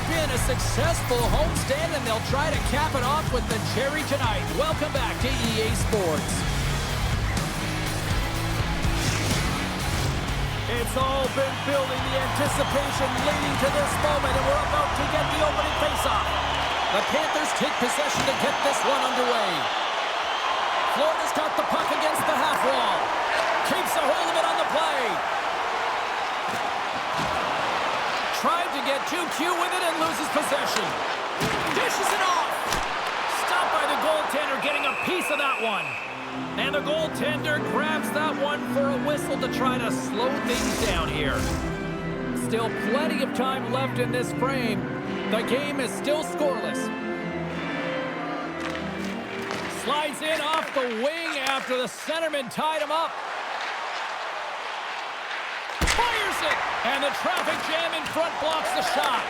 been a successful homestand, and they'll try to cap it off with the cherry tonight. Welcome back to EA Sports. It's all been building, the anticipation leading to this moment, and we're about to get the opening faceoff. The Panthers take possession to get this one underway. Florida's got the puck against the half wall. Keeps a hold of it on the play. Tried to get too cute with it and loses possession. Dishes it off. Stopped by the goaltender, getting a piece of that one. And the goaltender grabs that one for a whistle to try to slow things down here. Still plenty of time left in this frame. The game is still scoreless. Slides in off the wing after the centerman tied him up. Fires it! And the traffic jam in front blocks the shot.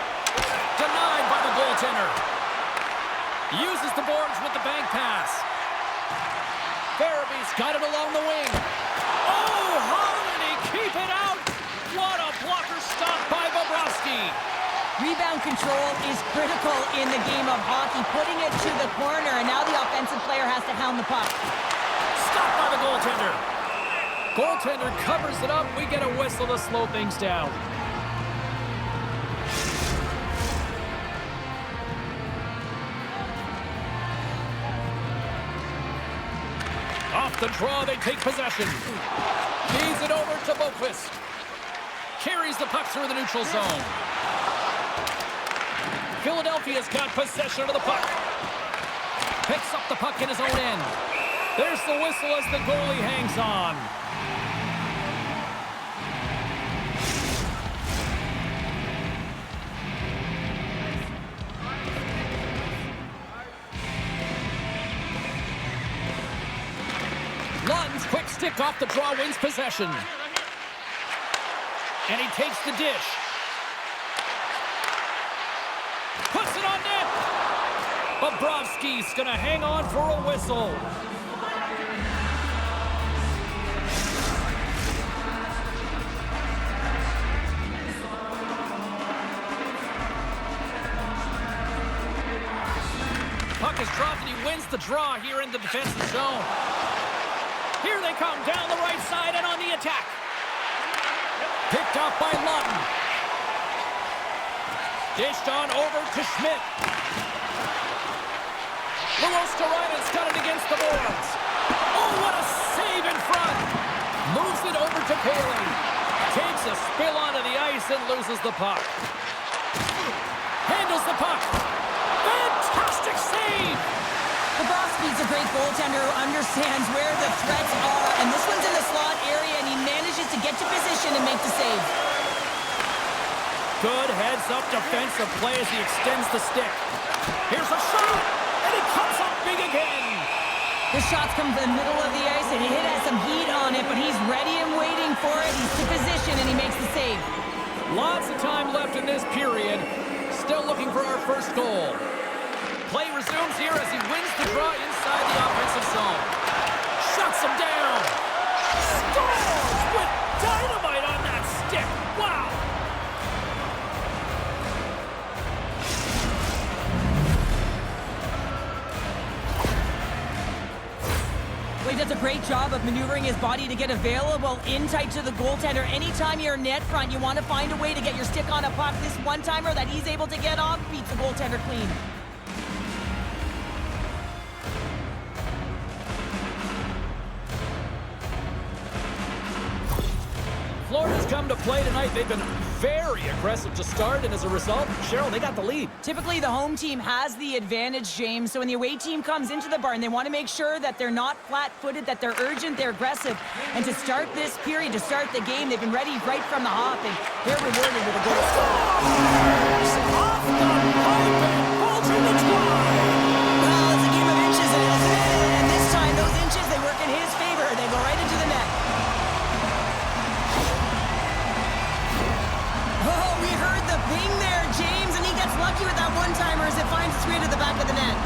Denied by the goaltender. Uses the boards with the bank pass. Farabee's got it along the wing. Oh, how did he keep it out? What a blocker stop by Bobrovsky. Rebound control is critical in the game of hockey, putting it to the corner, and now the offensive player has to hound the puck. Stopped by the goaltender. Goaltender covers it up. We get a whistle to slow things down. Off the draw, they take possession. Feeds it over to Boqvist. Carries the puck through the neutral zone. Philadelphia's got possession of the puck. Picks up the puck in his own end. There's the whistle as the goalie hangs on. Lund's quick stick off the draw wins possession. And he takes the dish. Puts it on net. Bobrovsky's going to hang on for a whistle. Puck is dropped and he wins the draw here in the defensive zone. Here they come down the right side and on the attack. Picked up by Lund. Dished on over to Schmidt. Luostarina's got it against the boards. Oh, what a save in front. Moves it over to Paley. Takes a spill onto the ice and loses the puck. Handles the puck. Fantastic save. Bobrovsky's a great goaltender who understands where the threats are, and this one's in the slot area, and he manages to get to position and make the save. Good heads-up defensive play as he extends the stick. Here's a shot, and he comes up big again. The shots come to the middle of the ice, and it has some heat on it, but he's ready and waiting for it. He's to position, and he makes the save. Lots of time left in this period. Still looking for our first goal. Play resumes here as he wins the draw inside the offensive zone. Shuts him down. Scores with dynamite on that stick. Wow. Well, he does a great job of maneuvering his body to get available in tight to the goaltender. Anytime you're net front, you want to find a way to get your stick on a puck. This one-timer that he's able to get off beats the goaltender clean. Florida's come to play tonight. They've been very aggressive to start, and as a result, Cheryl, they got the lead. Typically, the home team has the advantage, James. So when the away team comes into the barn, they want to make sure that they're not flat-footed, that they're urgent, they're aggressive. And to start this period, to start the game, they've been ready right from the hop, and they're rewarded with a goal. Off the pipe and falls in the try. Well, it's a game of inches, isn't it? And this time, those inches, they work in his favor. They go right into the net. Oh, we heard the ping there, James, and he gets lucky with that one-timer as it finds its way to the back of the net.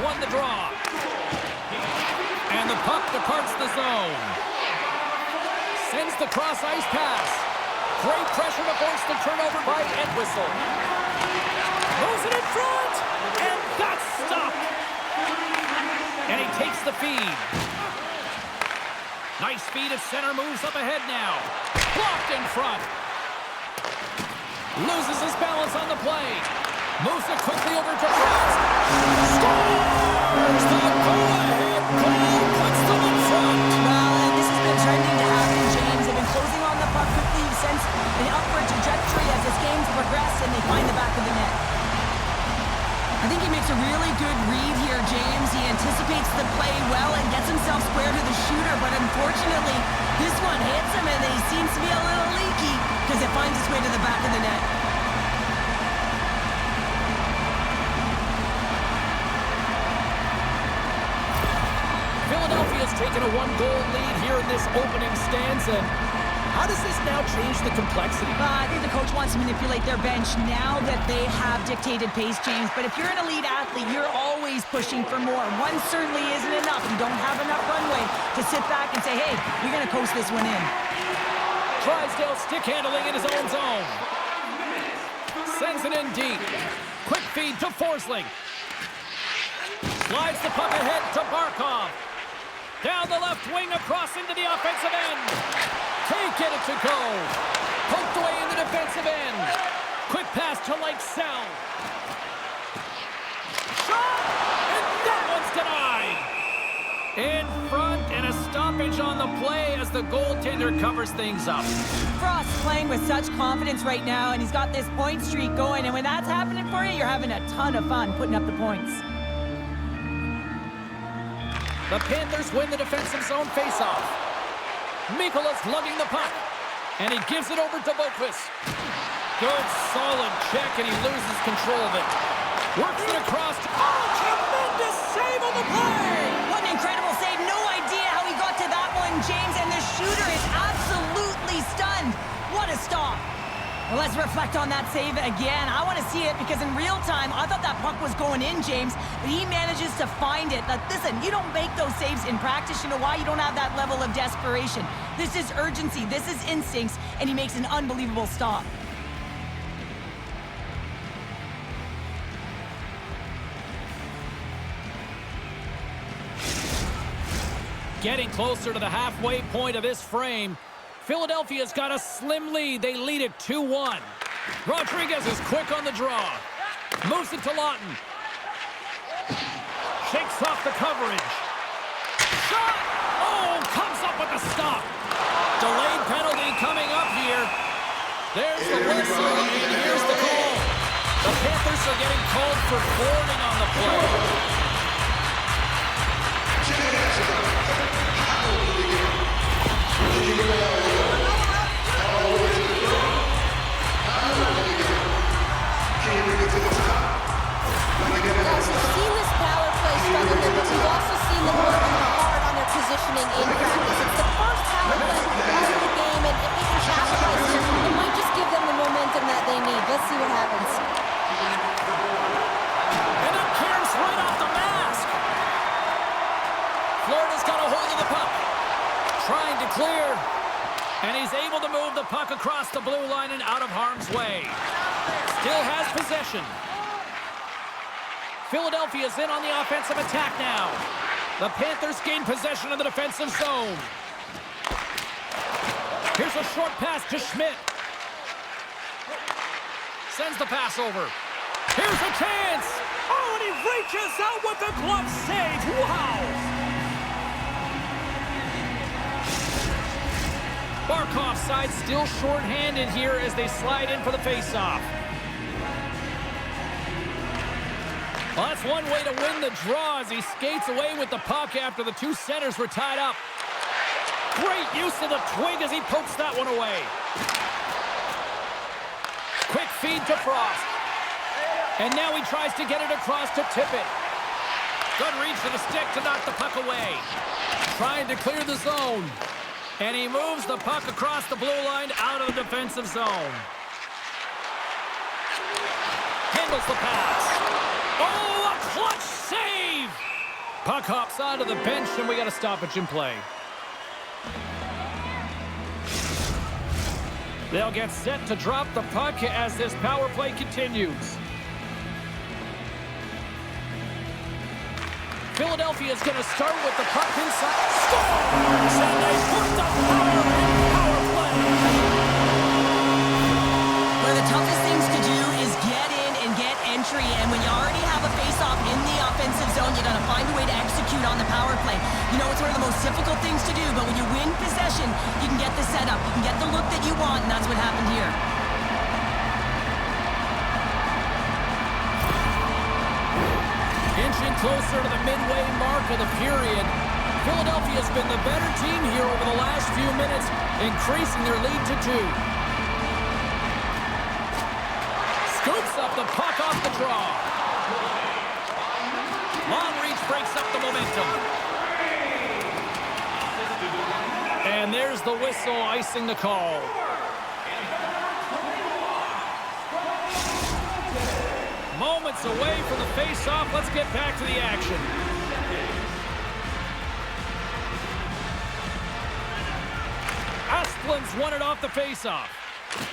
won the draw. And the puck departs the zone. Sends the cross-ice pass. Great pressure to force the turnover by Entwistle. Moves it in front, and that's stopped. And he takes the feed. Nice feed at center, moves up ahead now. Blocked in front. Loses his balance on the play. Moves it quickly over to Frost. Scores! The go-ahead goal puts them in front. Well, and this has been trending to happen, James. They've been closing on the puck quickly. You've sensed an upward trajectory as this game's progressed, and they find the back of the net. I think he makes a really good read here, James. He anticipates the play well and gets himself square to the shooter, but unfortunately, this one hits him, and he seems to be a little leaky because it finds its way to the back of the net. Philadelphia's taken a one-goal lead here in this opening stanza. How does this now change the complexity? I think the coach wants to manipulate their bench now that they have dictated pace, James. But if you're an elite athlete, you're always pushing for more. One certainly isn't enough. You don't have enough runway to sit back and say, hey, we're going to coast this one in. Drysdale stick handling in his own zone. Sends it in deep. Quick feed to Forsling. Slides the puck ahead to Barkov. Down the left wing, across into the offensive end. Can't get it to go. Poked away in the defensive end. Quick pass to Lakesell. Shot! And that one's denied. In front, and a stoppage on the play as the goaltender covers things up. Frost playing with such confidence right now, and he's got this point streak going. And when that's happening for you, you're having a ton of fun putting up the points. The Panthers win the defensive zone faceoff. Mikola's lugging the puck, and he gives it over to Boqvist. Good, solid check, and he loses control of it. Works it across. Oh, tremendous save on the play! What an incredible save. No idea how he got to that one, James, and the shooter is absolutely stunned. What a stop. Well, let's reflect on that save again. I want to see it because in real time, I thought that puck was going in, James, but he manages to find it. Like, listen, you don't make those saves in practice. You know why? You don't have that level of desperation. This is urgency. This is instincts, and he makes an unbelievable stop. Getting closer to the halfway point of this frame. Philadelphia's got a slim lead. They lead it 2-1. Rodriguez is quick on the draw. Moves it to Lawton. Shakes off the coverage. Shot! Oh, comes up with the stop. Delayed penalty coming up here. There's the whistle, and here's the call. The Panthers are getting called for boarding on the play. Yes, we've seen this power play struggle, but we've also seen them working hard on their positioning in practice. It's the first power play of the game, and if they can capitalize here, it might just give them the momentum that they need. Let's see what happens. And it cares right off the mask. Florida's got a hold of the puck. Trying to clear. And he's able to move the puck across the blue line and out of harm's way. Still has possession. Philadelphia's in on the offensive attack now. The Panthers gain possession of the defensive zone. Here's a short pass to Schmidt. Sends the pass over. Here's a chance. Oh, and he reaches out with the glove save. Wow. Barkov's side still short-handed here as they slide in for the face-off. Well, that's one way to win the draw as he skates away with the puck after the two centers were tied up. Great use of the twig as he pokes that one away. Quick feed to Frost. And now he tries to get it across to Tippett. Good reach for the stick to knock the puck away. Trying to clear the zone. And he moves the puck across the blue line out of the defensive zone. Handles the pass. Oh, a clutch save! Puck hops onto the bench, and we got a stoppage in play. They'll get set to drop the puck as this power play continues. Philadelphia's going to start with the puck inside. Scores! And they put the power play. One of the toughest things to do is get in and get entry. And when you already have a face-off in the offensive zone, you got to find a way to execute on the power play. You know, it's one of the most difficult things to do, but when you win possession, you can get the setup, you can get the look that you want, and that's what happened here. Inching closer to the midway mark of the period. Philadelphia's been the better team here over the last few minutes, increasing their lead to 2. Scoops up the puck off the draw. Long reach breaks up the momentum. And there's the whistle icing the call. Moments away from the face-off. Let's get back to the action. Asplund's won it off the face-off.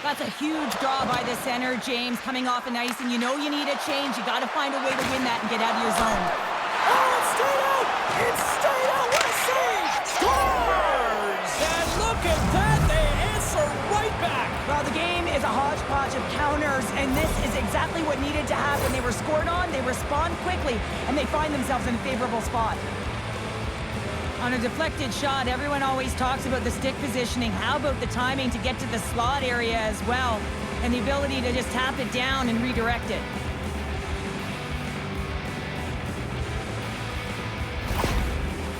That's a huge draw by the center, James, coming off an ice, and you know you need a change. You got to find a way to win that and get out of your zone. Oh, it's stayed out! It's stayed out! What a save! Scores! And look at that! They answer right back! Well, the game is a hodgepodge of counters, and this is exactly what needed to happen. They were scored on, they respond quickly, and they find themselves in a favorable spot. On a deflected shot, everyone always talks about the stick positioning. How about the timing to get to the slot area as well, and the ability to just tap it down and redirect it?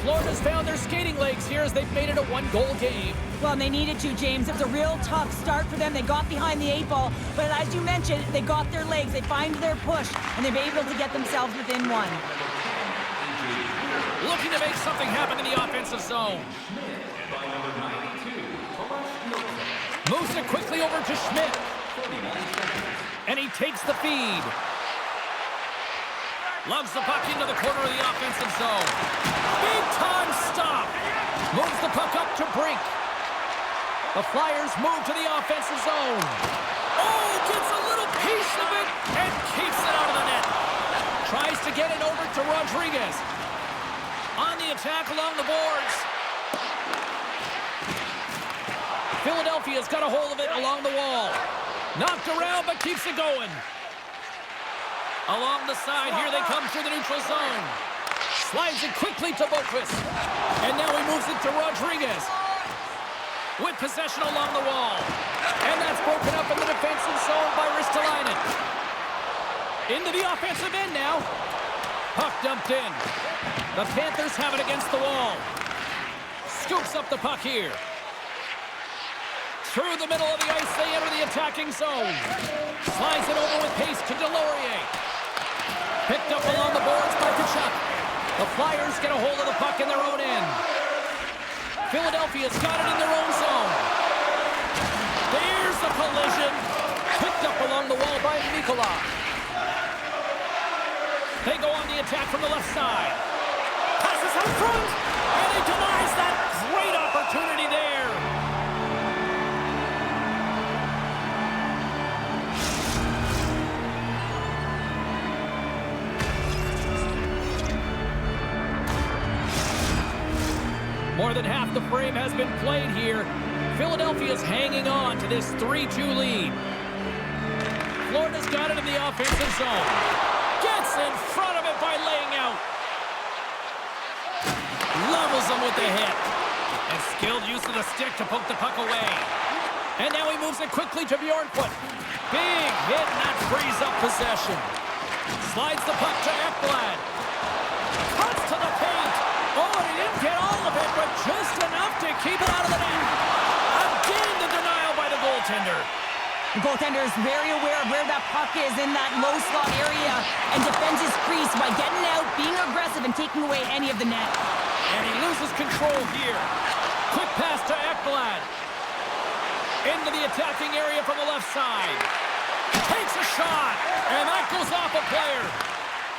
Florida's found their skating legs here as they've made it a one-goal game. Well, and they needed to, James. It was a real tough start for them. They got behind the 8 ball, but as you mentioned, they got their legs, they find their push, and they've been able to get themselves within 1. Looking to make something happen in the offensive zone. Moves it quickly over to Schmidt. And he takes the feed. Lugs the puck into the corner of the offensive zone. Big time stop. Moves the puck up to Brink. The Flyers move to the offensive zone. Oh, gets a little piece of it and keeps it out of the net. Tries to get it over to Rodriguez. On the attack along the boards. Philadelphia's got a hold of it along the wall. Knocked around, but keeps it going. Along the side, here they come through the neutral zone. Slides it quickly to Boquist. And now he moves it to Rodriguez. With possession along the wall. And that's broken up in the defensive zone by Ristolainen. Into the offensive end now. Puck dumped in. The Panthers have it against the wall. Scoops up the puck here. Through the middle of the ice, they enter the attacking zone. Slides it over with pace to Delorier. Picked up along the boards by Tkachuk. The Flyers get a hold of the puck in their own end. Philadelphia's got it in their own zone. There's the collision. Picked up along the wall by Nikolai. They go on the attack from the left side. Passes out front, and he denies that great opportunity there. More than half the frame has been played here. Philadelphia's hanging on to this 3-2 lead. Florida's got it in the offensive zone. Gets in front of it by laying out. Levels him with the hit. And skilled use of the stick to poke the puck away. And now he moves it quickly to Bjornfoot. Big hit, and that frees up possession. Slides the puck to Ekblad. Cuts to the paint. Oh, and he didn't get all of it, but just enough to keep it out of the net. Again, the denial by the goaltender. The goaltender is very aware of where that puck is in that low slot area and defends his crease by getting out, being aggressive, and taking away any of the net. And he loses control here. Quick pass to Ekblad. Into the attacking area from the left side. Takes a shot, and that goes off a player.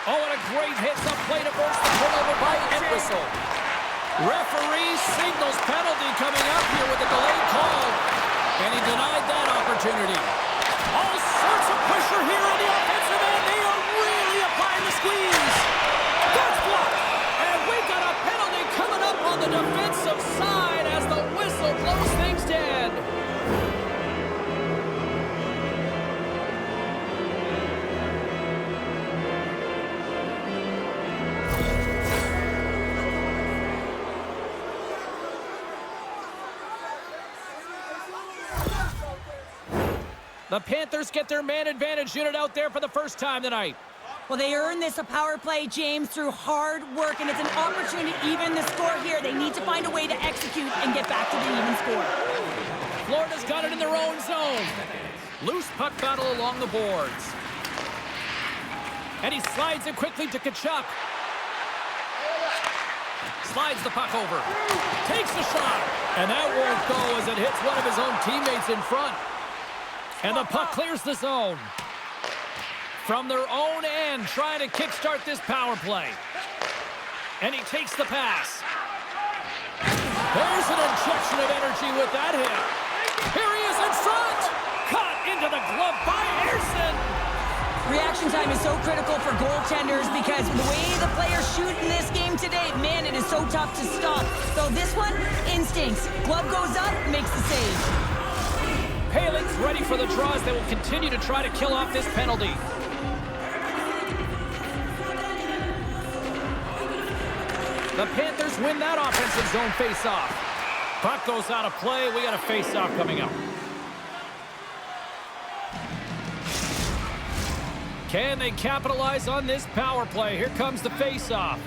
Oh, and a great hits up play to force the turnover by hit whistle. Referee signals penalty coming up here with a delayed call. And he denied that opportunity. All sorts of pressure here on the offensive end. They are really applying the squeeze. That's blocked. And we've got a penalty coming up on the defensive side as the whistle blows things dead. The Panthers get their man advantage unit out there for the first time tonight. Well, they earned this a power play, James, through hard work, and it's an opportunity to even the score here. They need to find a way to execute and get back to the even score. Florida's got it in their own zone. Loose puck battle along the boards. And he slides it quickly to Tkachuk. Slides the puck over. Takes the shot. And that won't go as it hits one of his own teammates in front. And the puck clears the zone. From their own end, trying to kickstart this power play. And he takes the pass. There's an injection of energy with that hit. Here he is in front. Caught into the glove by Ersson. Reaction time is so critical for goaltenders because the way the players shoot in this game today, man, it is so tough to stop. So this one, instincts. Glove goes up, makes the save. Paling's ready for the draws. They will continue to try to kill off this penalty. The Panthers win that offensive zone face-off. Puck goes out of play. We got a face-off coming up. Can they capitalize on this power play? Here comes the face-off.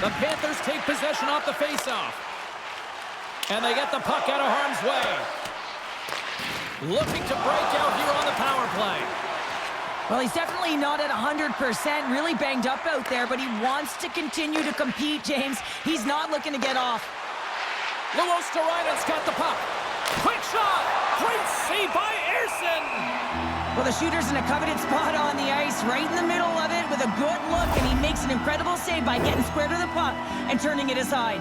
The Panthers take possession off the face-off. And they get the puck out of harm's way. Looking to break out here on the power play. Well, he's definitely not at 100%, really banged up out there, but he wants to continue to compete, James. He's not looking to get off. Luostarina's got the puck. Quick shot! Great save by Ersson! Well, the shooter's in a coveted spot on the ice, right in the middle of it with a good look, and he makes an incredible save by getting square to the puck and turning it aside.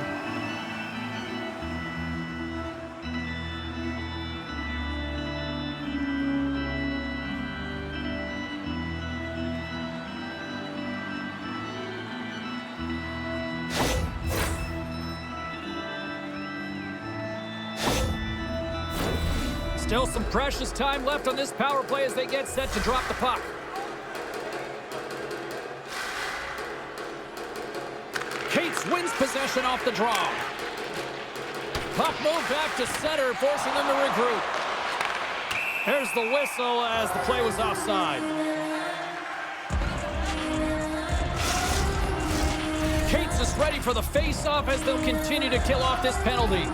Still some precious time left on this power play as they get set to drop the puck. Cates wins possession off the draw. Puck moved back to center, forcing them to regroup. There's the whistle as the play was offside. Cates is ready for the face-off as they'll continue to kill off this penalty.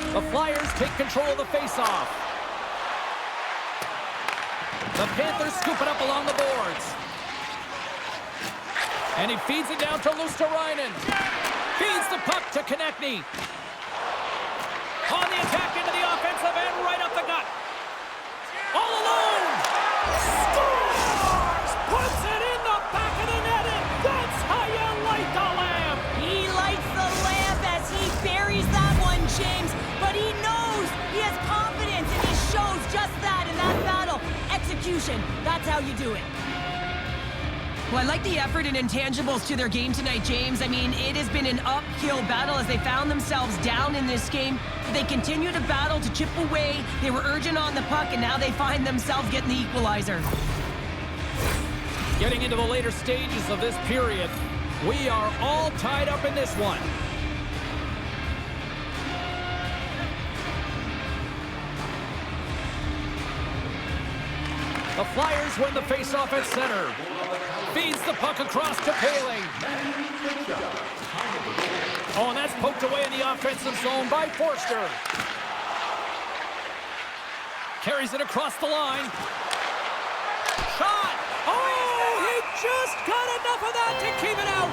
The Flyers take control of the face-off. The Panthers scoop it up along the boards. And he feeds it down to Luostarinen. Feeds the puck to Konechny. On the attack into the offensive end, right up the gut. All alone. Scores! Puts it in the back of the net, and that's how you light the lamp. He lights the lamp as he buries that one, James. But he knows, he has confidence, and he shows just that in that battle. Execution, that's how you do it. Well, I like the effort and intangibles to their game tonight, James. I mean, it has been an uphill battle as they found themselves down in this game. But they continue to battle, to chip away. They were urgent on the puck, and now they find themselves getting the equalizer. Getting into the later stages of this period, we are all tied up in this one. The Flyers win the faceoff at center. Feeds the puck across to Paling. Oh, and that's poked away in the offensive zone by Forster. Carries it across the line. Shot! Oh, he just got enough of that to keep it out.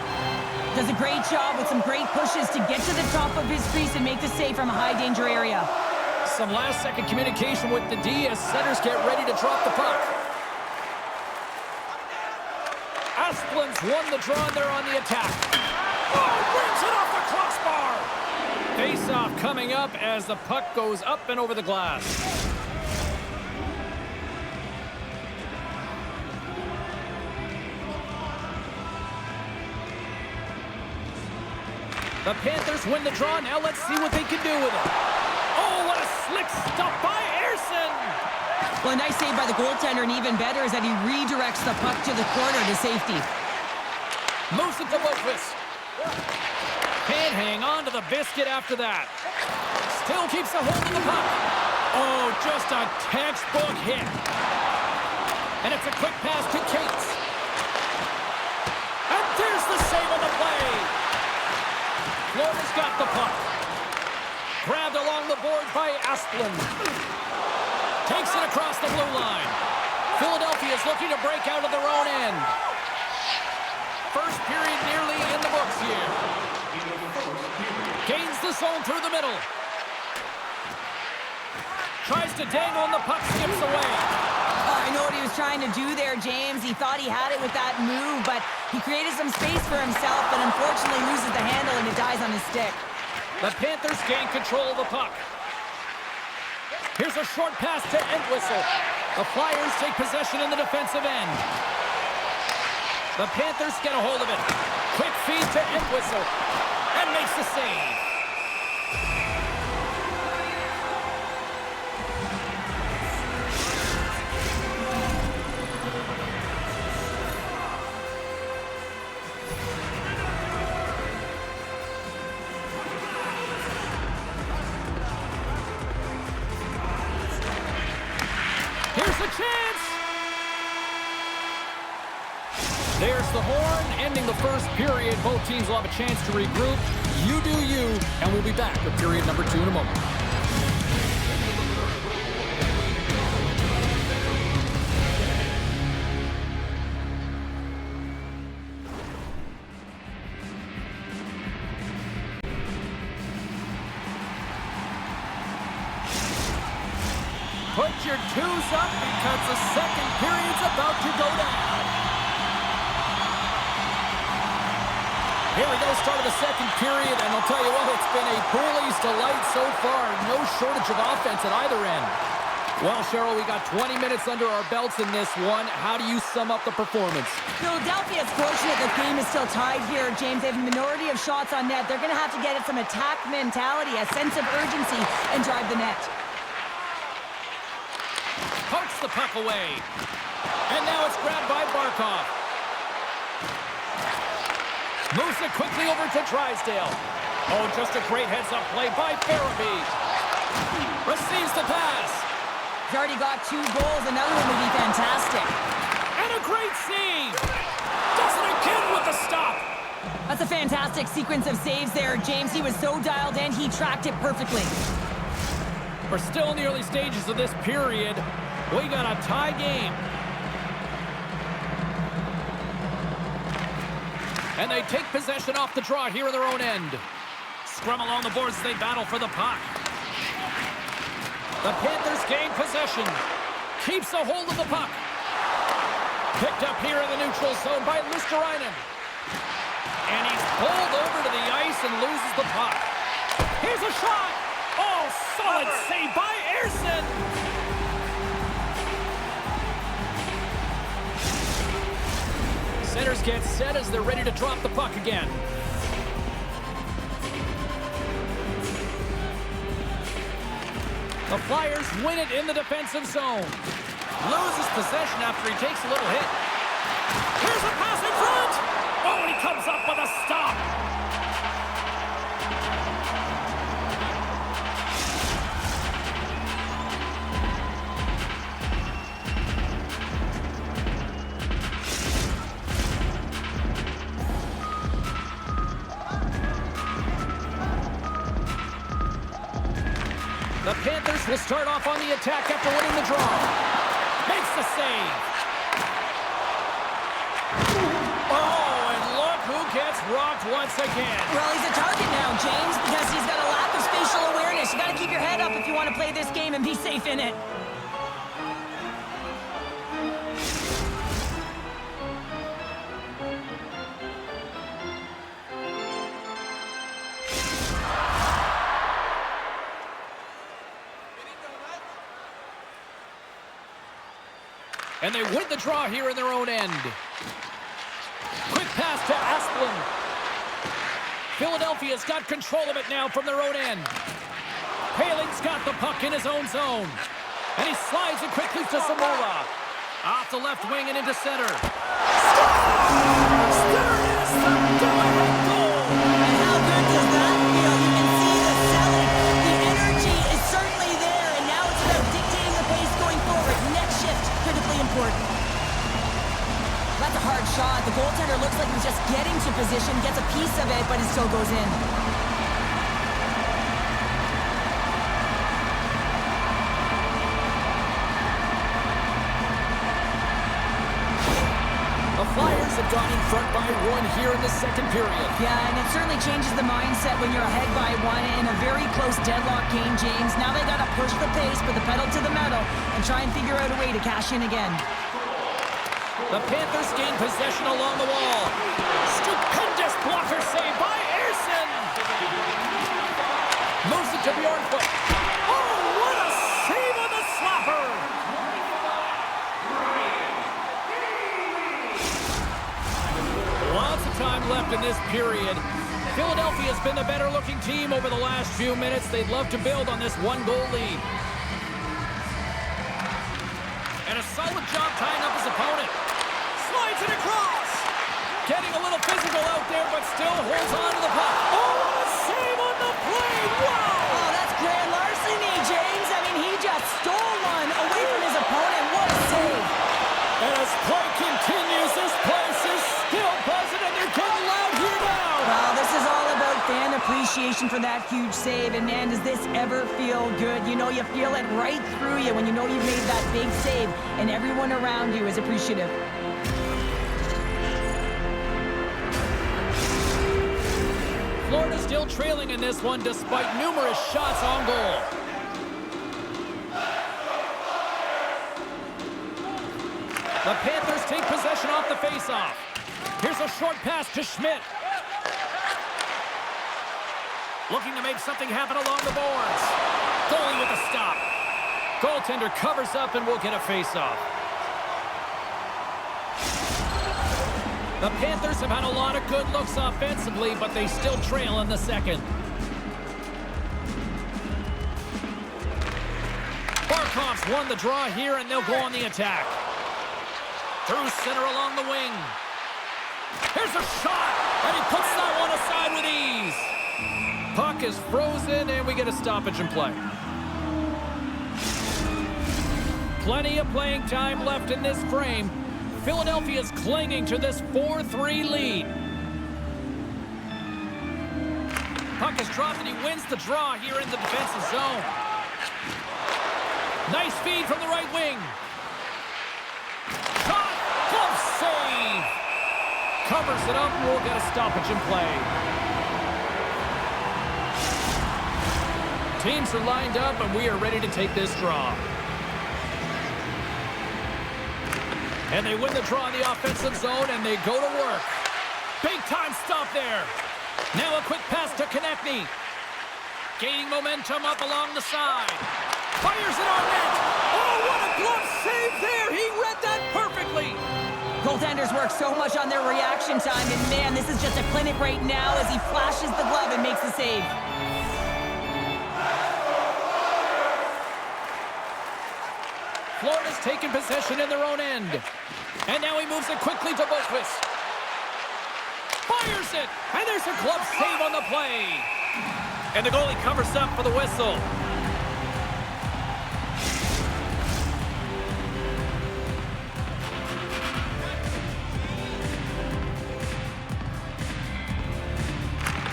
Does a great job with some great pushes to get to the top of his crease and make the save from a high-danger area. Some last-second communication with the D as centers get ready to drop the puck. Asplin's won the draw, and they're on the attack. Oh, brings it off the crossbar! Face-off coming up as the puck goes up and over the glass. The Panthers win the draw. Now let's see what they can do with it. Oh, what a slick stop by Ersson! Well, a nice save by the goaltender, and even better is that he redirects the puck to the corner to safety. Moves it to Boquist. Can't hang on to the biscuit after that. Still keeps a hold of the puck. Oh, just a textbook hit. And it's a quick pass to Cates. And there's the save on the play. Florida's got the puck. Grabbed along the board by Asplund. Takes it across the blue line. Philadelphia is looking to break out of their own end. First period nearly in the books here. Gains the zone through the middle. Tries to dangle and the puck skips away. I know what he was trying to do there, James. He thought he had it with that move, but he created some space for himself, but unfortunately loses the handle and it dies on his stick. The Panthers gain control of the puck. Here's a short pass to Entwistle. The Flyers take possession in the defensive end. The Panthers get a hold of it. Quick feed to Entwistle. And makes the save. Here's the chance! There's the horn, ending the first period. Both teams will have a chance to regroup. You do you, and we'll be back with period number 2 in a moment. Put your twos up because the second period's about to go down. Here we go, start of the second period, and I'll tell you what, it's been a Pooley's delight so far. No shortage of offense at either end. Well, Cheryl, we got 20 minutes under our belts in this one. How do you sum up the performance? Philadelphia is fortunate the game is still tied here, James. They have a minority of shots on net. They're going to have to get at some attack mentality, a sense of urgency, and drive the net. Pokes the puck away. And now it's grabbed by Barkov. Moves it quickly over to Drysdale. Oh, just a great heads-up play by Farabee. Receives the pass. He's already got 2 goals. Another one would be fantastic. And a great save. Does it again with the stop. That's a fantastic sequence of saves there, James. He was so dialed in, he tracked it perfectly. We're still in the early stages of this period. We got a tie game. And they take possession off the draw here in their own end. Scrum along the boards as they battle for the puck. The Panthers gain possession. Keeps a hold of the puck. Picked up here in the neutral zone by Lusterainen. And he's pulled over to the ice and loses the puck. Here's a shot. Oh, solid save by Ersson. Centers get set as they're ready to drop the puck again. The Flyers win it in the defensive zone. Loses possession after he takes a little hit. Here's a pass in front. Oh, and he comes up with a stop. The Panthers will start off on the attack after winning the draw. Makes the save. Oh, and look who gets rocked once again. Well, he's a target now, James, because he's got a lack of spatial awareness. You got to keep your head up if you want to play this game and be safe in it. And they win the draw here in their own end. Quick pass to Asplund. Philadelphia's got control of it now from their own end. Paling's got the puck in his own zone. And he slides it quickly to Zamora. Off the left wing and into center. There is the go-ahead goal. And how good does that feel? You can see the selling. The energy is certainly there, and now it's about dictating the pace going forward. Next shift, critically important. That's a hard shot. The goaltender looks like he's just getting to position, gets a piece of it, but it still goes in. The Flyers have gone in front by 1 here in the second period. Yeah, and it certainly changes the mindset when you're ahead by 1 in a very close deadlock game, James. Now they got to push the pace, put the pedal to the metal, and try and figure out a way to cash in again. The Panthers gain possession along the wall. Stupendous blocker save by Ersson. Moves it to Bjornfoot. Oh, what a save on the slapper! Lots of time left in this period. Philadelphia's been the better-looking team over the last few minutes. They'd love to build on this one-goal lead. And a solid job tying up his opponent. Slides it across. Getting a little physical out there, but still holds on to the puck. Oh, what a save on the play! Wow! Oh, that's grand larceny, James. I mean, he just stole one away from his opponent. What a save! And as play continues, this place is still buzzing, and they're getting loud here now. Well, this is all about fan appreciation for that huge save. And, man, does this ever feel good? You know, you feel it right through you when you know you've made that big save, and everyone around you is appreciative. Florida still trailing in this one despite numerous shots on goal. The Panthers take possession off the faceoff. Here's a short pass to Schmidt. Looking to make something happen along the boards. Goalie with a stop. Goaltender covers up and will get a faceoff. The Panthers have had a lot of good looks offensively, but they still trail in the second. Barkov's won the draw here, and they'll go on the attack. Through center along the wing. Here's a shot, and he puts that one aside with ease. Puck is frozen, and we get a stoppage in play. Plenty of playing time left in this frame. Philadelphia's clinging to this 4-3 lead. Puck is dropped, and he wins the draw here in the defensive zone. Nice feed from the right wing. Shot! Glove save! Covers it up, and we'll get a stoppage in play. Teams are lined up, and we are ready to take this draw. And they win the draw in the offensive zone, and they go to work. Big-time stop there. Now a quick pass to Konechny. Gaining momentum up along the side. Fires it on net. Oh, what a glove save there. He read that perfectly. Goaltenders work so much on their reaction time, and, man, this is just a clinic right now as he flashes the glove and makes the save. Florida's taken possession in their own end. And now he moves it quickly to Boquist. Fires it! And there's a glove save on the play. And the goalie covers up for the whistle.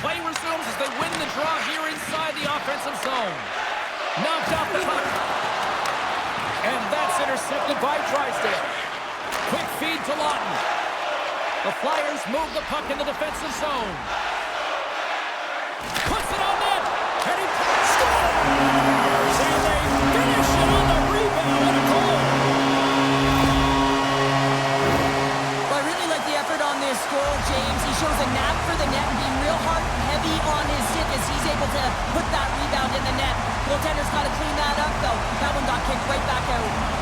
Play resumes as they win the draw here inside the offensive zone. Knocked off the puck. And that's intercepted by Drysdale. Quick feed to Lawton. The Flyers move the puck in the defensive zone. Puts it on net. And he scores! And they finish it on the rebound. What a goal! Well, I really like the effort on this goal, James. He shows a knack for the net and being real hard and heavy on his stick as he's able to put that rebound in the net. Goaltender's got to clean that up, though. That one got kicked right back out.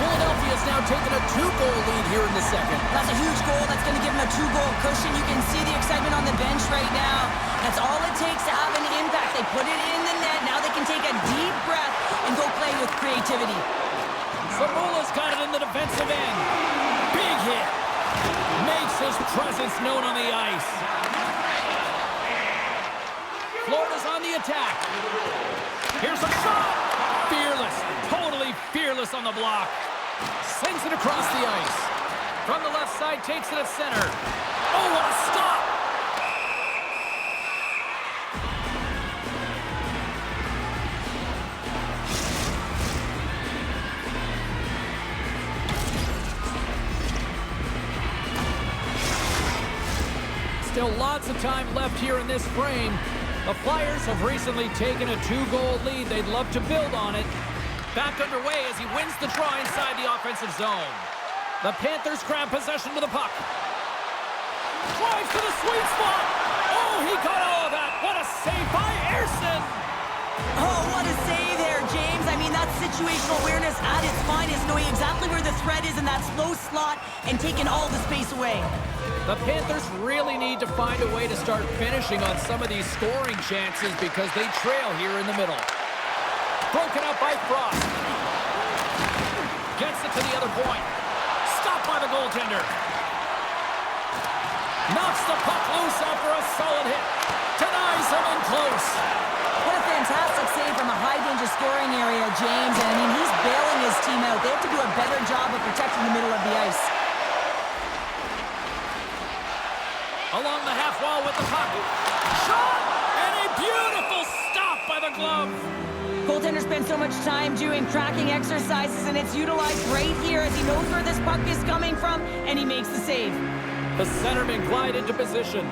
Philadelphia's now taken a 2-goal lead here in the second. That's a huge goal. That's going to give him a 2-goal cushion. You can see the excitement on the bench right now. That's all it takes to have an impact. They put it in the net. Now they can take a deep breath and go play with creativity. Zamula's got it in the defensive end. Big hit. Makes his presence known on the ice. Florida's on the attack. Here's a shot. Fearless. Totally fearless on the block. Sends it across the ice. From the left side, takes it at center. Oh, what a stop! Still lots of time left here in this frame. The Flyers have recently taken a 2-goal lead. They'd love to build on it. Back underway as he wins the draw inside the offensive zone. The Panthers grab possession with the puck. Drives to the sweet spot. Oh, he got all of that. What a save by Ersson. Oh, what a save there, James. I mean, that's situational awareness at its finest, knowing exactly where the threat is in that slow slot and taking all the space away. The Panthers really need to find a way to start finishing on some of these scoring chances because they trail here in the middle. Broken up by Frost. Gets it to the other point. Stopped by the goaltender. Knocks the puck loose after a solid hit. Denies him in close. What a fantastic save from a high-danger scoring area, James. And I mean, he's bailing his team out. They have to do a better job of protecting the middle of the ice. Along the half wall with the puck. Shot! And a beautiful stop by the glove. Goaltender spends so much time doing tracking exercises, and it's utilized right here as he knows where this puck is coming from, and he makes the save. The centerman glide into position.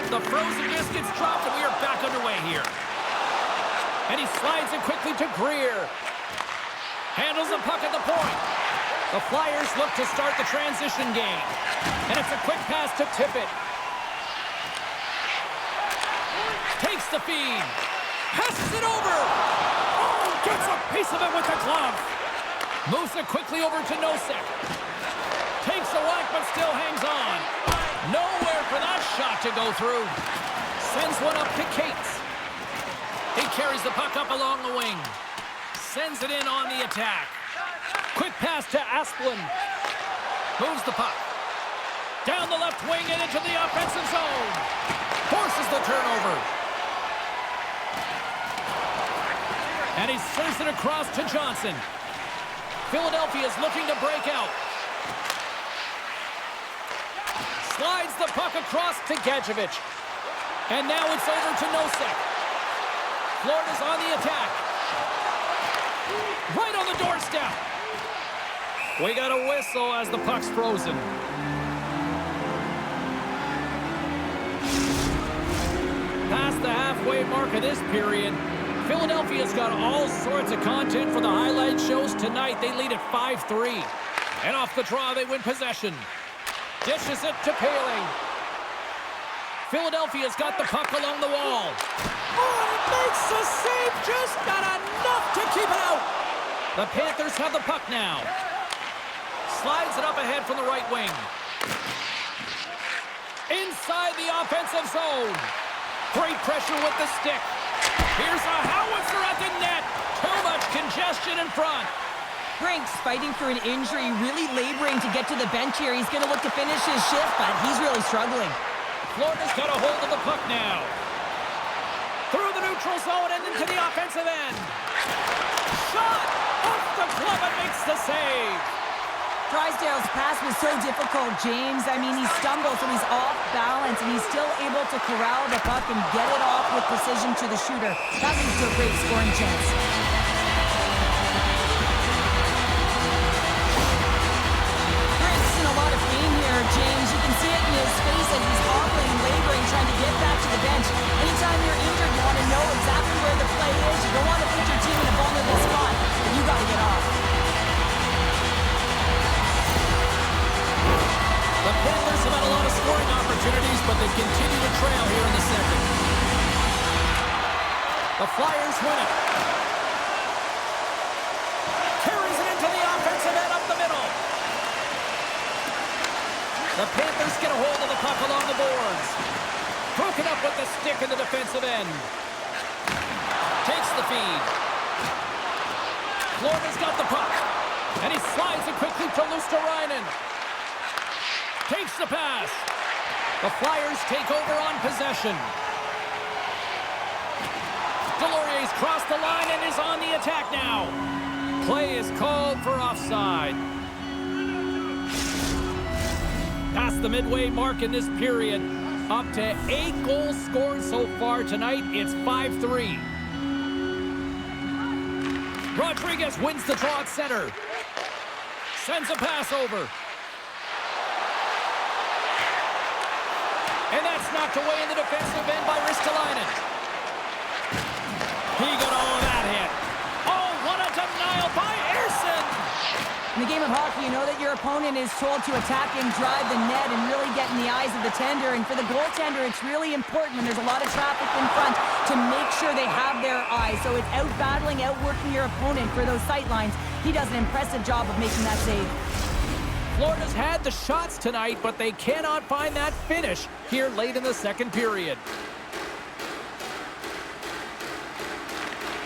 The frozen disc gets dropped, and we are back underway here. And he slides it quickly to Greer. Handles the puck at the point. The Flyers look to start the transition game. And it's a quick pass to Tippett. Takes the feed. Passes it over. Oh, gets a piece of it with the glove. Moves it quickly over to Nosek. Takes a whack, but still hangs on. Nowhere for that shot to go through. Sends one up to Cates. He carries the puck up along the wing. Sends it in on the attack. Quick pass to Asplund. Moves the puck. Down the left wing and into the offensive zone. Forces the turnover. And he serves it across to Johnson. Philadelphia is looking to break out. Slides the puck across to Gadjevich. And now it's over to Nosek. Florida's on the attack. Right on the doorstep. We got a whistle as the puck's frozen. Past the halfway mark of this period, Philadelphia's got all sorts of content for the highlight shows tonight. They lead at 5-3. And off the draw, they win possession. Dishes it to Paling. Philadelphia's got the puck along the wall. Oh, it makes the save, just not enough to keep it out. The Panthers have the puck now. Slides it up ahead from the right wing. Inside the offensive zone. Great pressure with the stick. Here's a howitzer at the net. Too much congestion in front. Brink's fighting through an injury, really laboring to get to the bench here. He's going to look to finish his shift, but he's really struggling. Florida's got a hold of the puck now. Through the neutral zone and into the offensive end. Shot! Off the glove and makes the save. Drysdale's pass was so difficult, James. I mean, he stumbles, so he's off balance, and he's still able to corral the puck and get it off with precision to the shooter. That leads to a great scoring chance. Grant's in a lot of pain here, James. You can see it in his face as he's hobbling and laboring, trying to get back to the bench. Anytime you're injured, you want to know exactly where the play is. You don't want to put your team in a vulnerable spot, but you got to get off. The Panthers have had a lot of scoring opportunities, but they continue to trail here in the second. The Flyers win it. Carries it into the offensive end up the middle. The Panthers get a hold of the puck along the boards. Broken up with the stick in the defensive end. Takes the feed. Florida's got the puck. And he slides it quickly to Luosterainen. Takes the pass. The Flyers take over on possession. Delorier's crossed the line and is on the attack now. Play is called for offside. Past the midway mark in this period. Up to 8 goals scored so far tonight. It's 5-3. Rodriguez wins the draw at center. Sends a pass over. And that's knocked away in the defensive end by Ristolainen. He got all of that hit. Oh, what a denial by Ersson! In the game of hockey, you know that your opponent is told to attack and drive the net and really get in the eyes of the tender. And for the goaltender, it's really important when there's a lot of traffic in front to make sure they have their eyes. So it's out-battling, outworking your opponent for those sight lines. He does an impressive job of making that save. Florida's had the shots tonight, but they cannot find that finish here late in the second period.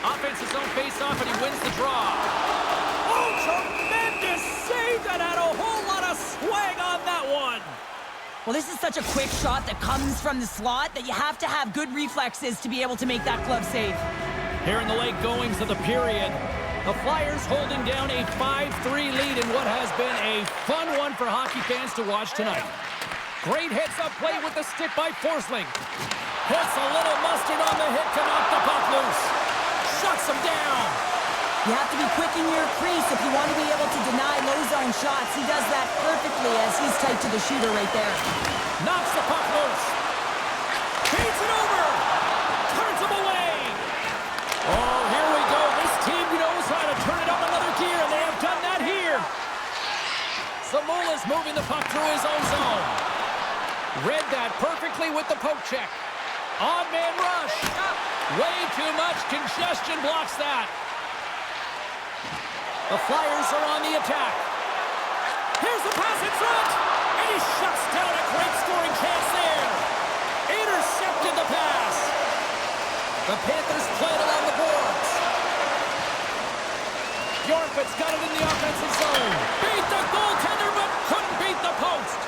Offense's own face-off, and he wins the draw. Oh, tremendous save that had a whole lot of swag on that one. Well, this is such a quick shot that comes from the slot that you have to have good reflexes to be able to make that glove save. Here in the late goings of the period, the Flyers holding down a 5-3 lead in what has been a fun one for hockey fans to watch tonight. Great heads-up play with the stick by Forsling. Puts a little mustard on the hit to knock the puck loose. Shuts him down. You have to be quick in your crease if you want to be able to deny low-zone shots. He does that perfectly as he's tight to the shooter right there. Knocks the puck loose. Feeds it over. Turns him away. Oh, here we go. This team knows how to turn it up another gear, and they have done that here. Zamula's moving the puck through his own zone. Read that perfectly with the poke check. Odd man rush. Way too much congestion blocks that. The Flyers are on the attack. Here's the pass in front, and he shuts down a great scoring chance there. Intercepted the pass. The Panthers play it along the boards. Bjornfot's got it in the offensive zone. Beat the goaltender, but couldn't beat the post.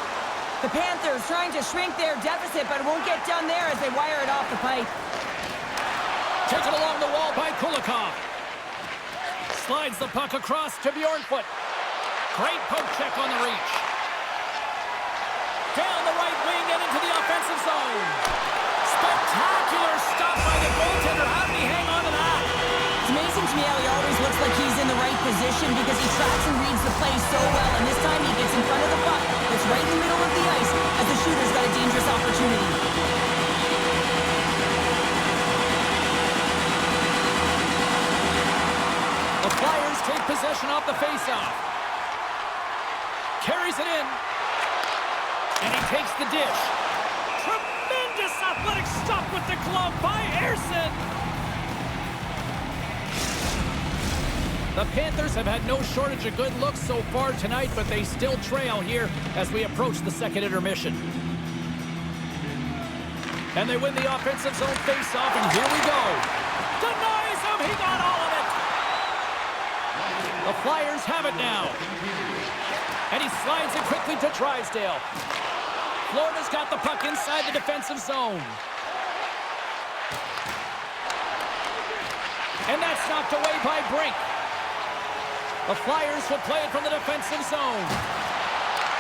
The Panthers trying to shrink their deficit, but it won't get done there as they wire it off the pipe. Taken along the wall by Kulikov. Slides the puck across to Bjornfot. Great poke check on the reach. Down the right wing and into the offensive zone. Spectacular stop by the goaltender. How did he hang on to that? It's amazing to me how he always looks like he's in the right position because he tracks and reads the play so well. And this time he gets in front of the puck. It's right in the middle of the ice as the shooter's got a dangerous opportunity. The Flyers take possession off the faceoff. Carries it in. And he takes the dish. Tremendous athletic stop with the glove by Ersson. The Panthers have had no shortage of good looks so far tonight, but they still trail here as we approach the second intermission. And they win the offensive zone faceoff, and here we go. Denies him, he got all of it. The Flyers have it now. And he slides it quickly to Drysdale. Florida's got the puck inside the defensive zone. And that's knocked away by Brink. The Flyers will play it from the defensive zone.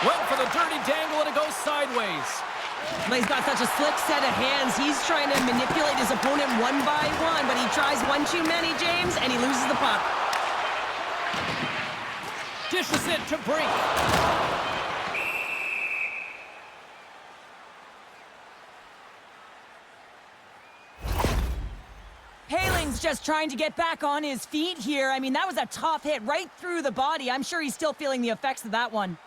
Went for the dirty dangle, and it goes sideways. But he's got such a slick set of hands. He's trying to manipulate his opponent one by one, but he tries one too many, James, and he loses the puck. Dishes it to Brink. Haling's just trying to get back on his feet here. I mean, that was a tough hit right through the body. I'm sure he's still feeling the effects of that one.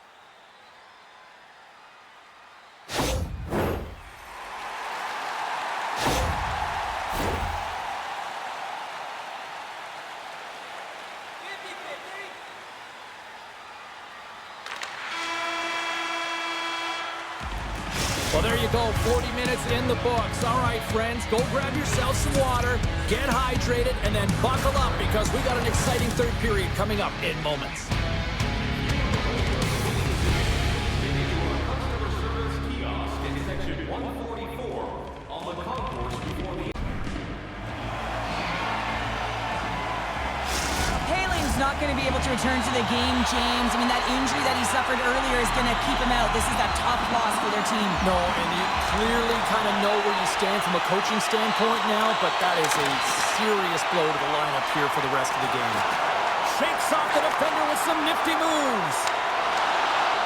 Well, there you go, 40 minutes in the books. All right, friends, go grab yourself some water, get hydrated, and then buckle up because we got an exciting third period coming up in moments. Not going to be able to return to the game, James. I mean, that injury that he suffered earlier is going to keep him out. This is a tough loss for their team. No, and you clearly kind of know where you stand from a coaching standpoint now, but that is a serious blow to the lineup here for the rest of the game. Shakes off the defender with some nifty moves.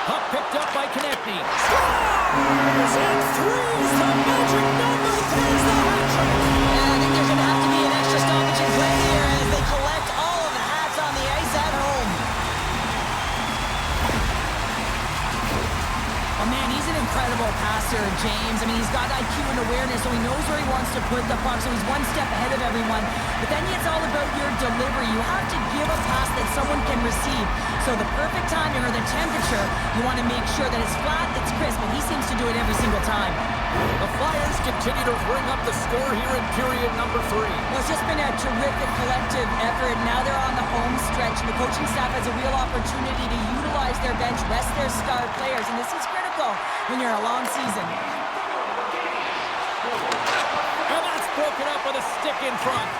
Puck picked up by Konechny. Scores and throws the magic number. There's the hat-trick. Yeah, I think there's going to have to be an extra stoppage in play here as they collect all of the hats on the ice at home. Oh, man, he's an incredible passer, James. I mean, he's got IQ and awareness, so he knows where he wants to put the puck, so he's one step ahead of everyone. But then it's all about your delivery. You have to give a pass that someone can receive. So the perfect timing or the temperature, you want to make sure that it's flat, it's crisp, and he seems to do it every single time. The Flyers continue to bring up the score here in period number 3. Well, it's just been a terrific collective effort. Now they're on the home stretch, and the coaching staff has a real opportunity to utilize their bench, rest their star players, and this is critical when you're in a long season. And that's broken up with a stick in front.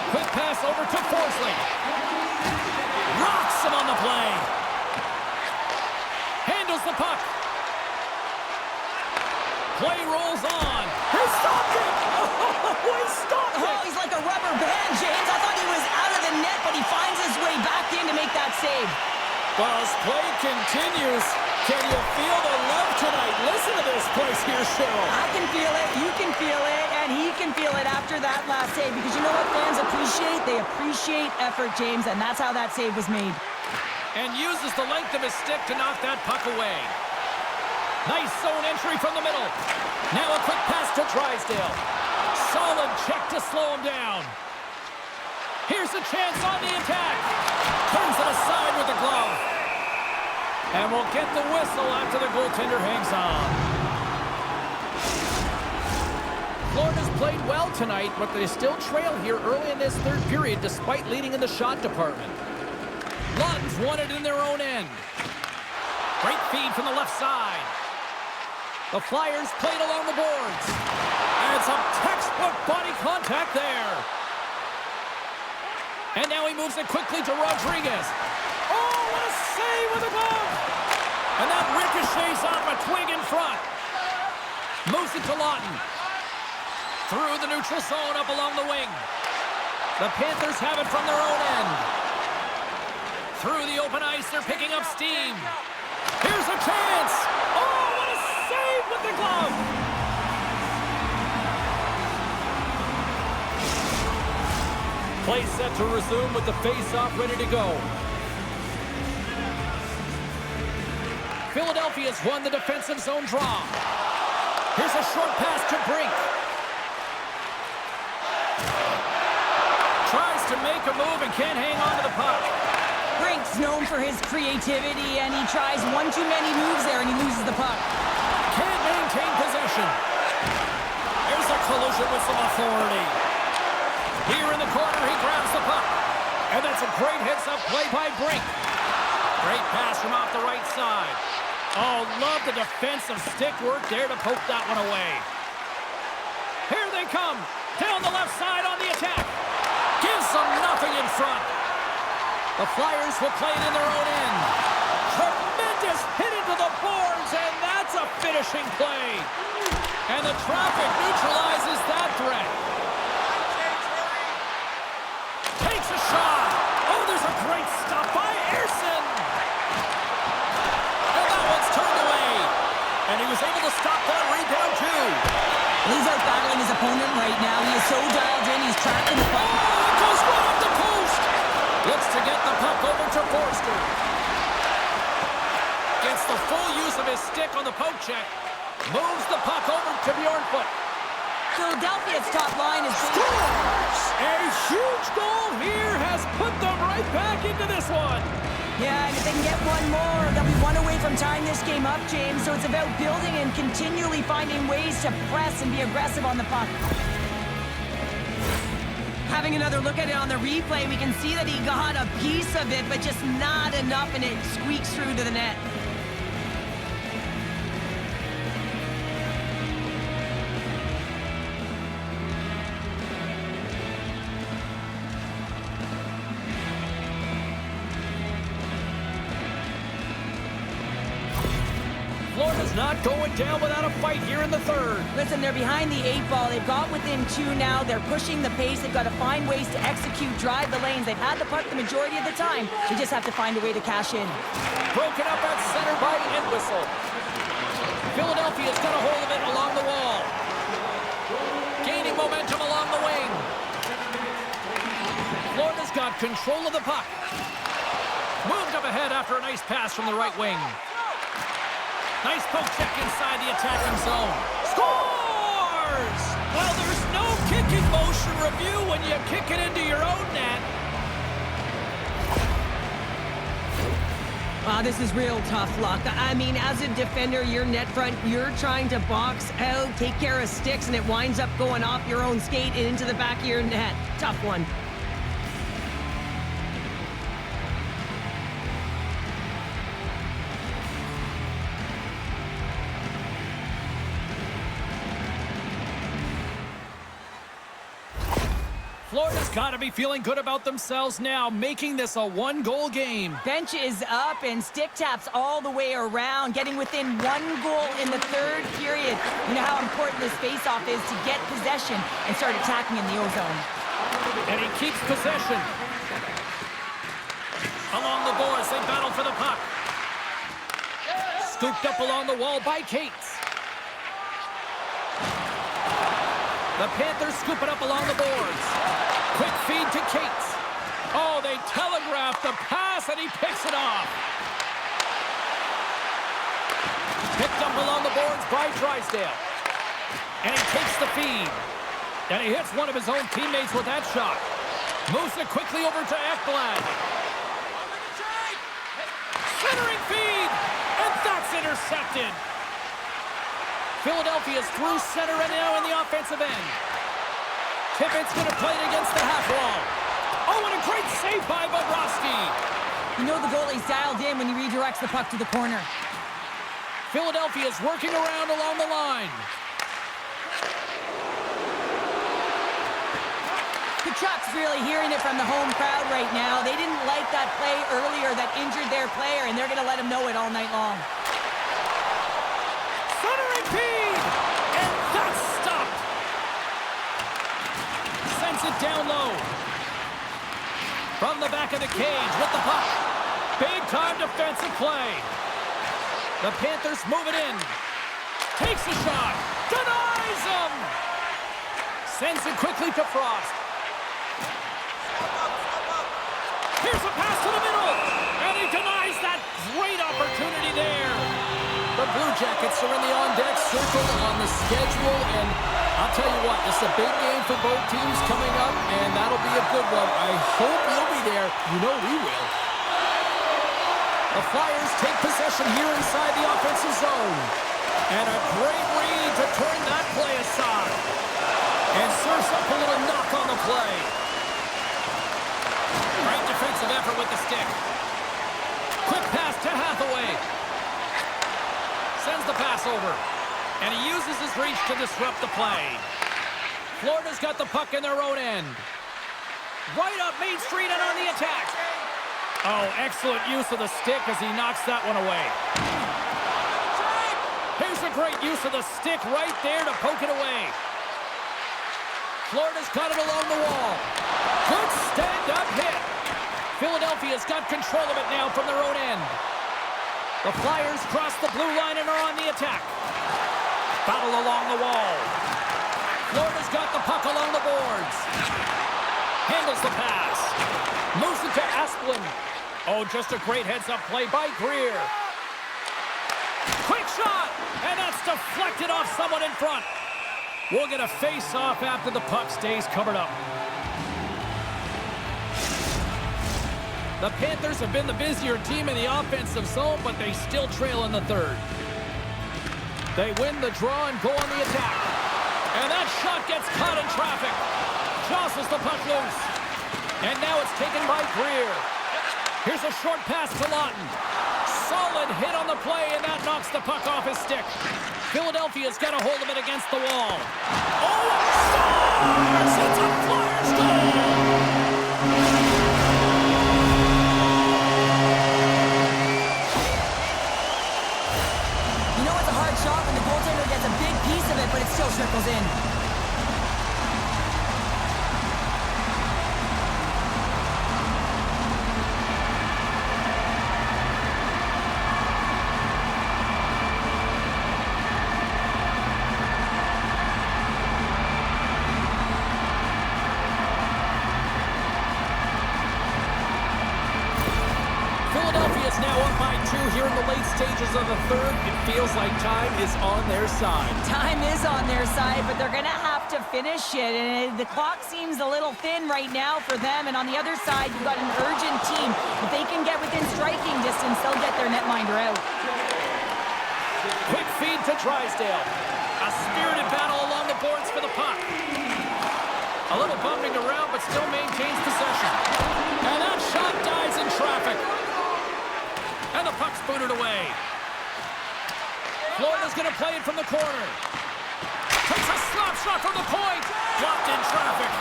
Quick pass over to Forsley. Rocks him on the play. Handles the puck. Play rolls on. He stopped it! Oh, he stopped it! Oh, he's like a rubber band, James. I thought he was out of the net, but he finds his way back in to make that save. Well, as play continues, can you feel the love tonight? Listen to this place here, Cheryl. I can feel it, you can feel it, and he can feel it after that last save, because you know what fans appreciate? They appreciate effort, James, and that's how that save was made. And uses the length of his stick to knock that puck away. Nice zone entry from the middle. Now a quick pass to Drysdale. Solid check to slow him down. Here's a chance on the attack. Turns it aside with the glove. And we'll get the whistle after the goaltender hangs on. Florida's played well tonight, but they still trail here early in this third period despite leading in the shot department. Lawton's won it in their own end. Great feed from the left side. The Flyers played along the boards. And some textbook body contact there. And now he moves it quickly to Rodriguez. Oh, what a save with the glove! And that ricochets off a twig in front. Moves it to Lawton. Through the neutral zone up along the wing. The Panthers have it from their own end. Through the open ice, they're picking up steam. Here's a chance! Oh, what a save with the glove! Play set to resume with the face-off ready to go. Philadelphia's won the defensive zone draw. Here's a short pass to Brink. Tries to make a move and can't hang on to the puck. Brink's known for his creativity, and he tries one too many moves there, and he loses the puck. Can't maintain possession. There's a collision with some authority. Here in the corner, he grabs the puck. And that's a great heads-up play by Brink. Great pass from off the right side. Oh, love the defensive stick work there to poke that one away. Here they come. Down the left side on the attack. The Flyers will play it in their own end. Tremendous hit into the boards, and that's a finishing play. And the traffic neutralizes that threat. Takes a shot. Oh, there's a great stop by Ersson. And that one's turned away. And he was able to stop that rebound, too. He's out battling his opponent right now. He is so dialed in. He's tracking the puck. Oh, it goes right up the post. Looks to get the puck over to Forster. Gets the full use of his stick on the poke check. Moves the puck over to Bjornfoot. Philadelphia's top line is... Scores! A huge goal here has put them right back into this one. Yeah, and if they can get one more, they'll be one away from tying this game up, James. So it's about building and continually finding ways to press and be aggressive on the puck. Having another look at it on the replay, we can see that he got a piece of it, but just not enough, and it squeaks through to the net. Florida's not going down without a fight here in the third. Listen, they're behind the 8 ball. They've got within 2 now. They're pushing the pace. They've got to find ways to execute, drive the lanes. They've had the puck the majority of the time. They just have to find a way to cash in. Broken up at center by Entwistle. Philadelphia's got a hold of it along the wall. Gaining momentum along the wing. Florida's got control of the puck. Moved up ahead after a nice pass from the right wing. Nice poke check inside the attacking zone. Scores! Well, there's no kicking motion review when you kick it into your own net. Wow, this is real tough luck. I mean, as a defender, your net front, you're trying to box out, take care of sticks, and it winds up going off your own skate and into the back of your net. Tough one. Florida's got to be feeling good about themselves now, making this a one-goal game. Bench is up and stick taps all the way around, getting within 1 goal in the third period. You know how important this face-off is to get possession and start attacking in the O-zone. And he keeps possession. Along the boards, they battle for the puck. Scooped up along the wall by Cates. The Panthers scoop it up along the boards. Quick feed to Cates. Oh, they telegraphed the pass, and he picks it off. Picked up along the boards by Drysdale. And he takes the feed. And he hits one of his own teammates with that shot. Moves it quickly over to Ekblad. Centering feed! And that's intercepted. Philadelphia's through center and now in the offensive end. Tippett's going to play it against the half wall. Oh, and a great save by Bobrovsky. You know the goalie's dialed in when he redirects the puck to the corner. Philadelphia's working around along the line. The Chucks really hearing it from the home crowd right now. They didn't like that play earlier that injured their player, and they're going to let him know it all night long. Centering feed! And that's stopped. Sends it down low. From the back of the cage with the puck. Big-time defensive play. The Panthers move it in. Takes a shot. Denies him. Sends it quickly to Frost. Here's a pass to the middle. And he denies that great opportunity there. The Blue Jackets are in the on-deck circle on the schedule, and I'll tell you what, this is a big game for both teams coming up, and that'll be a good one. I hope you'll be there. You know we will. The Flyers take possession here inside the offensive zone. And a great read to turn that play aside. And serves up a little knock on the play. Great defensive effort with the stick. Quick pass to Hathaway. Sends the pass over. And he uses his reach to disrupt the play. Florida's got the puck in their own end. Right up Main Street and on the attack. Oh, excellent use of the stick as he knocks that one away. Here's a great use of the stick right there to poke it away. Florida's got it along the wall. Good stand-up hit. Philadelphia's got control of it now from their own end. The Flyers cross the blue line and are on the attack. Battle along the wall. Florida's got the puck along the boards. Handles the pass. Moves it to Asplund. Oh, just a great heads-up play by Greer. Quick shot! And that's deflected off someone in front. We'll get a face-off after the puck stays covered up. The Panthers have been the busier team in the offensive zone, but they still trail in the third. They win the draw and go on the attack. And that shot gets caught in traffic. Jostles the puck loose. And now it's taken by Greer. Here's a short pass to Lawton. Solid hit on the play, and that knocks the puck off his stick. Philadelphia's got a hold of it against the wall. Oh, scores! It's a Flyers goal! You know it's a hard shot when the goaltender gets a big piece of it, but it still trickles in. Philadelphia's now up by 2 here in the late stages of the third. It feels like time is on their side. Time is on their side, but they're going to have to finish it. And the clock seems a little thin right now for them. And on the other side, you've got an urgent team. If they can get within striking distance, they'll get their netminder out. Quick feed to Drysdale. A spirited battle along the boards for the puck. A little bumping around, but still maintains possession. And that shot dies in traffic. And the puck's booted away. Florida's going to play it from the corner. Takes a slap shot from the point. Blocked in traffic.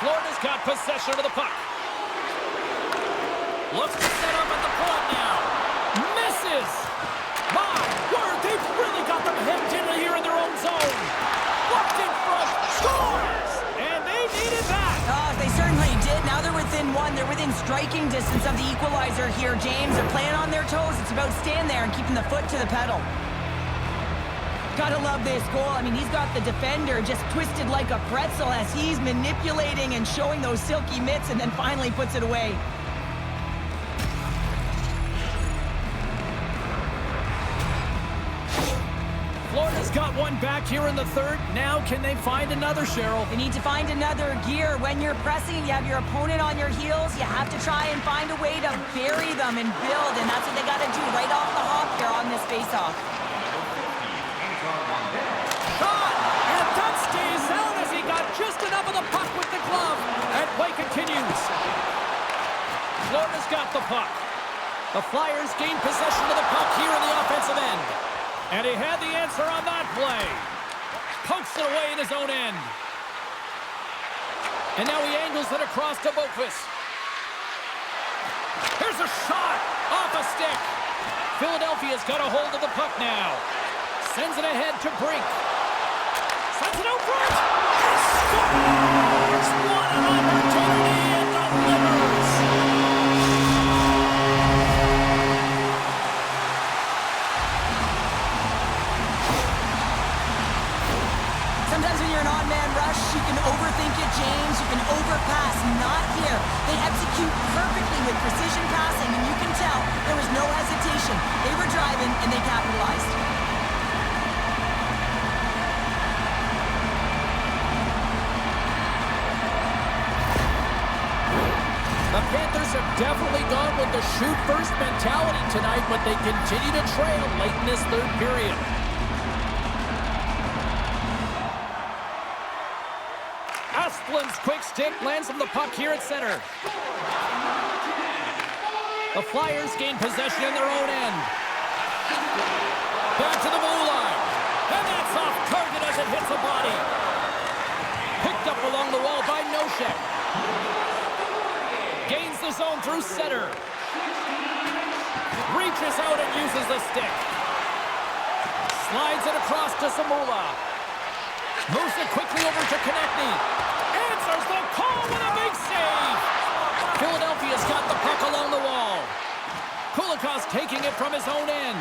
Florida's got possession of the puck. Looks to set up at the point now. Misses. My word, they've really got them hemmed in here in their own zone. Blocked in front. Scores! And they needed that. Oh, they certainly did. Now they're within one. They're within striking distance of the equalizer here, James. They're playing on their toes. It's about staying there and keeping the foot to the pedal. Gotta love this goal. I mean, he's got the defender just twisted like a pretzel as he's manipulating and showing those silky mitts and then finally puts it away. Florida's got one back here in the third. Now can they find another, Cheryl? They need to find another gear. When you're pressing, you have your opponent on your heels. You have to try and find a way to bury them and build, and that's what they got to do right off the hop here on this faceoff. Shot! And that stays out as he got just enough of the puck with the glove. And play continues. Florida's got the puck. The Flyers gain possession of the puck here in the offensive end. And he had the answer on that play. Pokes it away in his own end. And now he angles it across to Boqvist. Here's a shot off a stick. Philadelphia's got a hold of the puck now. Sends it ahead to Brink. Sends it out front. And scores! What an opportunity and delivers. Sometimes when you're an on-man rush, you can overthink it, James. You can overpass. Not here. They execute perfectly with precision passing, and you can tell there was no hesitation. They were driving, and they capitalized. The Panthers have definitely gone with the shoot-first mentality tonight, but they continue to trail late in this third period. Asplund's quick stick lands him the puck here at center. The Flyers gain possession in their own end. Back to the blue line. And that's off target as it hits a body. Picked up along the wall by Nosek. Gains the zone through center. Reaches out and uses the stick. Slides it across to Zamula. Moves it quickly over to Konechny. Answers the call with a big save. Philadelphia's got the puck along the wall. Kulikov's taking it from his own end.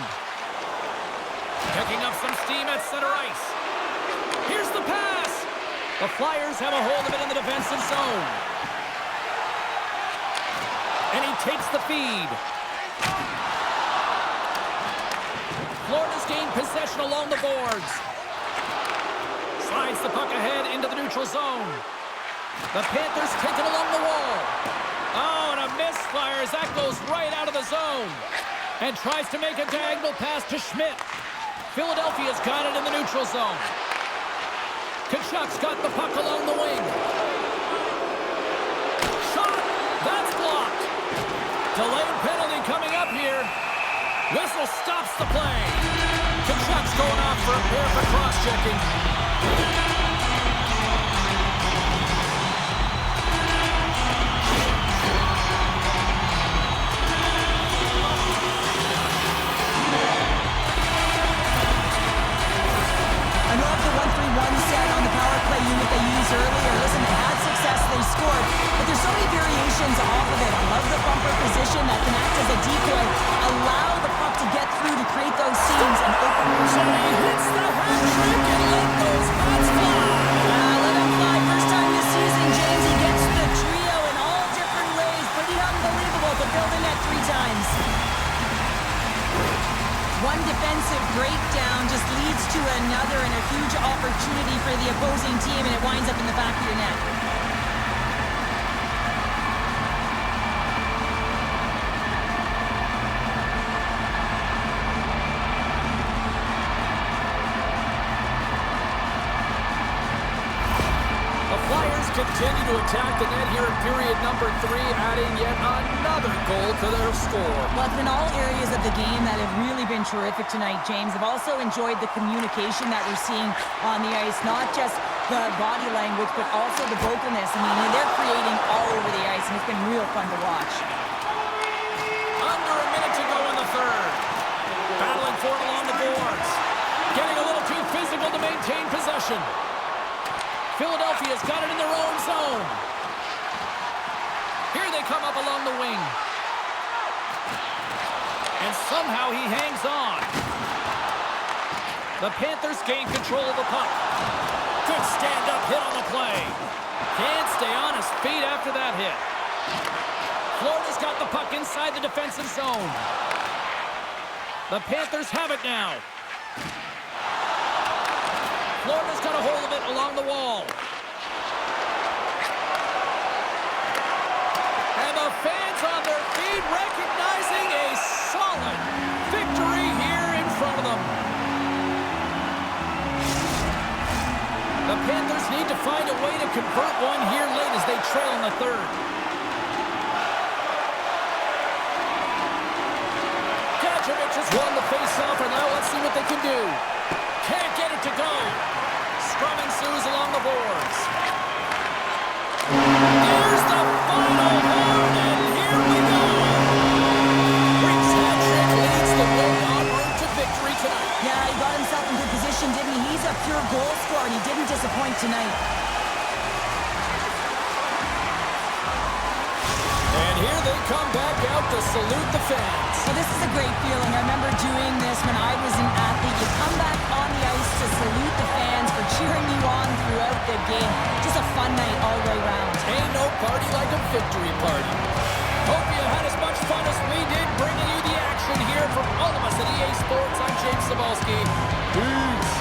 Picking up some steam at center ice. Here's the pass. The Flyers have a hold of it in the defensive zone. And he takes the feed. Florida's gained possession along the boards. Slides the puck ahead into the neutral zone. The Panthers take it along the wall. Oh, and a miss, Flyers. That goes right out of the zone. And tries to make a diagonal pass to Schmidt. Philadelphia's got it in the neutral zone. Tkachuk's got the puck along the wing. Shot! That's blocked. Delayed penalty coming up here. Whistle stops the play. Tkachuk's going off for a pair for cross-checking. I love the 1-3-1 set on the power play unit they used earlier. Listen, they had success, they scored, but there's so many variations off of it. I love the bumper position that can act as a decoy. Allow the puck to get through to create those seams and open. So he hits the hat trick and let those bats fly. Let him fly. First time this season, James, he gets the trio in all different ways. Pretty unbelievable to build a net 3 times. One defensive breakdown just leads to another and a huge opportunity for the opposing team, and it winds up in the back of your net. The Flyers continue to attack the net here in period number 3, adding yet another goal to their score. Well, it's been all areas of the game that have really been terrific tonight, James. I've also enjoyed the communication that we're seeing on the ice, not just the body language, but also the vocalness. I mean, they're creating all over the ice, and it's been real fun to watch. Under a minute to go in the third. Battling for it along the boards. Getting a little too physical to maintain possession. Philadelphia's got it in their own zone. Here they come up along the wing. And somehow he hangs on. The Panthers gain control of the puck. Good stand-up hit on the play. Can't stay on his feet after that hit. Florida's got the puck inside the defensive zone. The Panthers have it now. Florida's got a hold of it along the wall. And the fans on their feet recognizing a solid victory here in front of them. The Panthers need to find a way to convert one here late as they trail in the third. Gadjevich has won the faceoff, and now let's see what they can do. Can't get it to go. Scrum ensues along the boards. Here's the final horn, and here we go. Rick's hat trick leads the way en route to victory tonight. Yeah, he got himself in good position, didn't he? He's a pure goal scorer, and he didn't disappoint tonight. And here they come back out to salute the fans. Well, this is a great feeling. I remember doing this when I was an athlete. You come back on the ice to salute the fans for cheering you on throughout the game. Just a fun night all the way around. Ain't no party like a victory party. Hope you had as much fun as we did bringing you the action here from all of us at EA Sports. I'm James Cybulski. Peace.